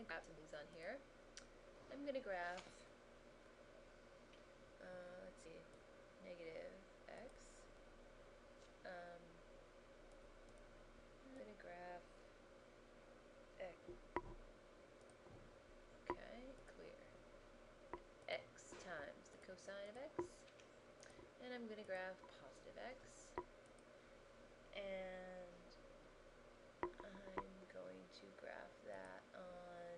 going to graph some things on here. I'm going to graph, let's see, negative x. I'm going to graph x. Okay, clear. X times the cosine of x. And I'm going to graph positive x. And I'm going to graph that on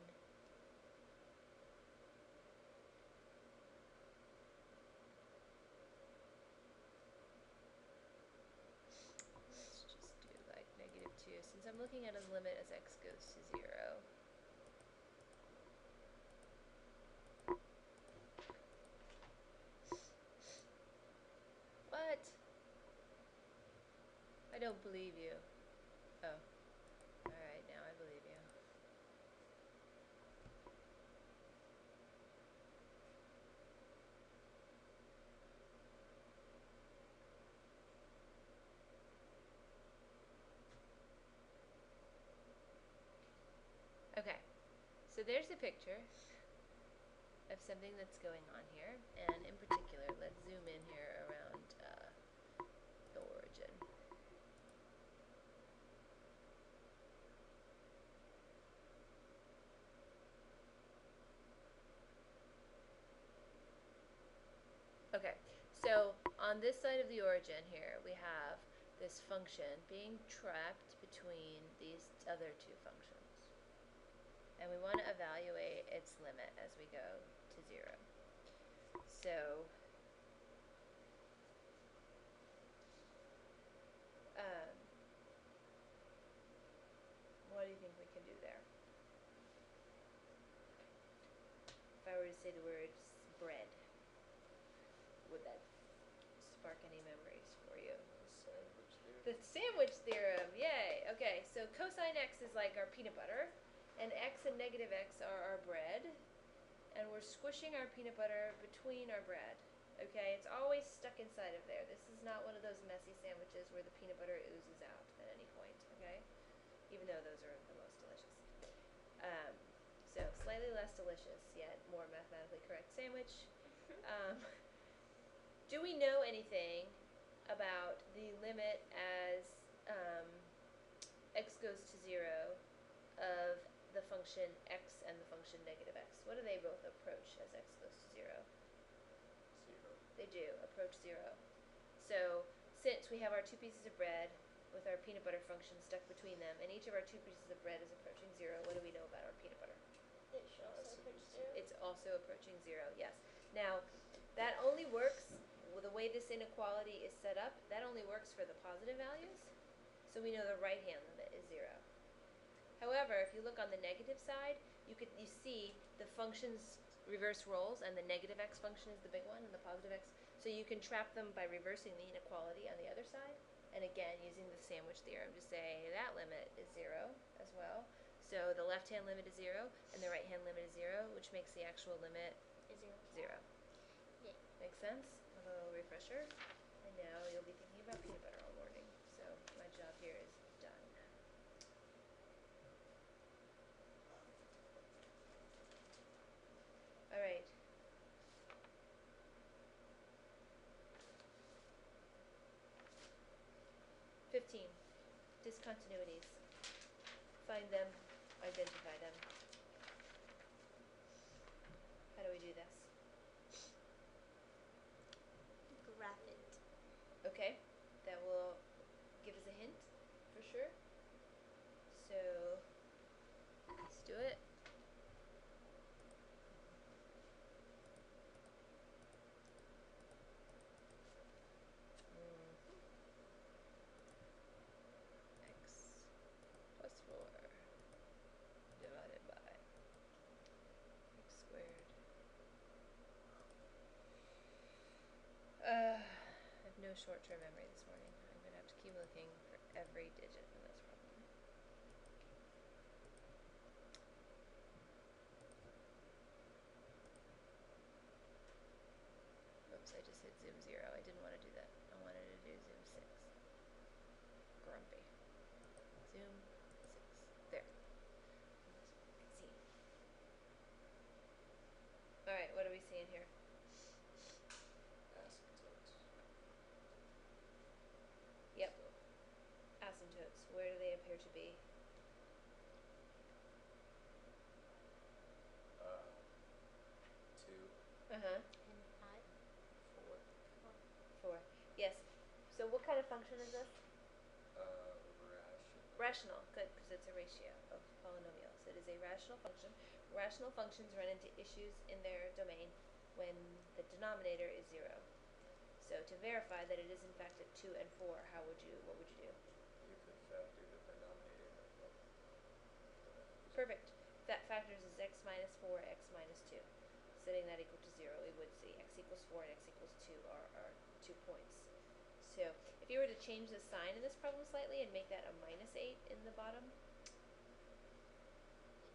let's just do like -2, since I'm looking at a limit as x goes to 0. What? I don't believe you. Oh. Alright, now I believe you. Okay, so there's a picture of something that's going on here, and in particular, let's zoom in here around the origin. Okay, so on this side of the origin here, we have this function being trapped between these other two functions. And we want to evaluate its limit as we go to 0. So, what do you think we can do there? If I were to say the word bread, would that spark any memories for you? The sandwich theorem, yay! Okay, so cosine x is like our peanut butter, and x and negative x are our bread, and we're squishing our peanut butter between our bread. Okay, it's always stuck inside of there. This is not one of those messy sandwiches where the peanut butter oozes out at any point, okay? Even though those are the most delicious. So, slightly less delicious, yet more mathematically correct sandwich. Do we know anything about the limit as x goes to 0 of the function x and the function negative x? What do they both approach as x goes to 0? 0. They do approach 0. So since we have our two pieces of bread with our peanut butter function stuck between them, and each of our two pieces of bread is approaching 0, what do we know about our peanut butter? It should also approach 0. It's also approaching 0, yes. Now, that only works, the way this inequality is set up, that only works for the positive values. So we know the right-hand limit is 0. However, if you look on the negative side, you see the functions reverse roles, and the negative x function is the big one, and the positive x. So you can trap them by reversing the inequality on the other side, and again, using the sandwich theorem to say that limit is 0 as well. So the left-hand limit is 0, and the right-hand limit is 0, which makes the actual limit Is 0. 0. Yay. Make sense? A little refresher. And now you'll be thinking about peanut butter all morning. So my job here is done. All right. (15) Discontinuities. Find them, identify them. How do we do this? Graph it. Okay, that will give us a hint, for sure. So, let's do it. X plus 4 divided by x squared. I have no short-term memory this morning. I'm going to have to keep looking for every digit in this problem. Oops, I just hit zoom 0. I didn't want to do that. I wanted to do zoom 6. Grumpy. Zoom 6. There. See. here to be? Uh, 2, Uh-huh. And 5. 4, 4. Yes. So what kind of function is this? rational. Rational. Good, because it's a ratio of polynomials. It is a rational function. Rational functions run into issues in their domain when the denominator is 0. So to verify that it is in fact at 2 and 4, what would you do? You could factor the denominator of both. Perfect. That factors is x minus 4, x minus 2. Setting that equal to 0, we would see x equals 4 and x equals 2 are 2 points. So if you were to change the sign in this problem slightly and make that a minus 8 in the bottom,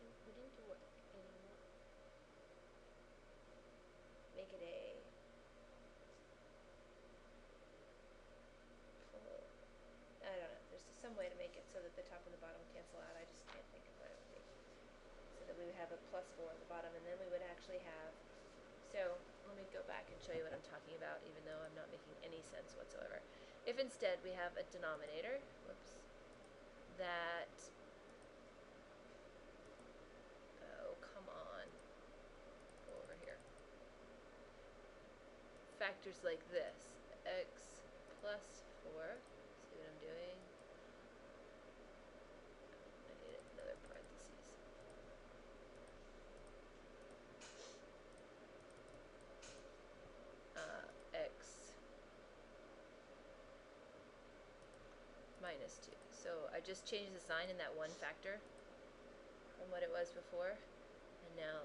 It wouldn't work anymore. make it a... I don't know. There's some way to make it so that the top and the bottom cancel out. I just can't think of what it would be. So that we would have a plus 4 on the bottom, and then we would actually have... So let me go back and show you what I'm talking about, even though I'm not making any sense whatsoever. If instead we have a denominator, that... Oh, come on. Go over here. Factors like this. X plus 4. See what I'm doing? I need another parentheses. X minus 2. So I just changed the sign in that one factor from what it was before. And now...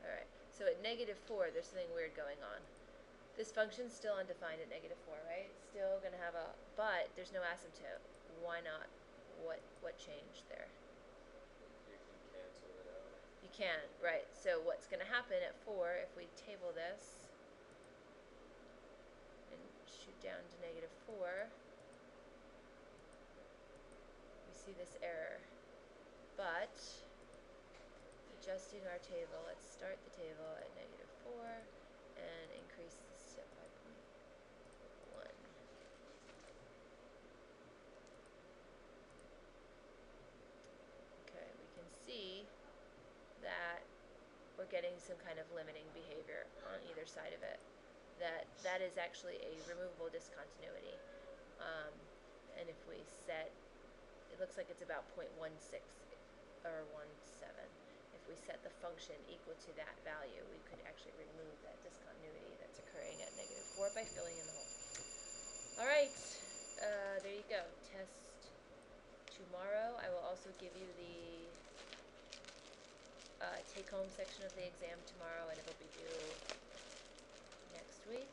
Alright, so at negative 4, there's something weird going on. This function's still undefined at negative 4, right? Still going to have a... But there's no asymptote. Why not? What changed there? You can cancel it out. You can, right. So what's going to happen at 4, if we table this and shoot down to negative 4, we see this error. But adjusting our table, let's start the table at negative 4 and increase the step by 0.1. Okay, we can see that we're getting some kind of limiting behavior on either side of it. That is actually a removable discontinuity. And if we set, it looks like it's about 0.16 or 17. If we set the function equal to that value, we could actually remove that discontinuity that's occurring at negative 4 by filling in the hole. All right, there you go. Test tomorrow. I will also give you the take-home section of the exam tomorrow, and it'll be due next week.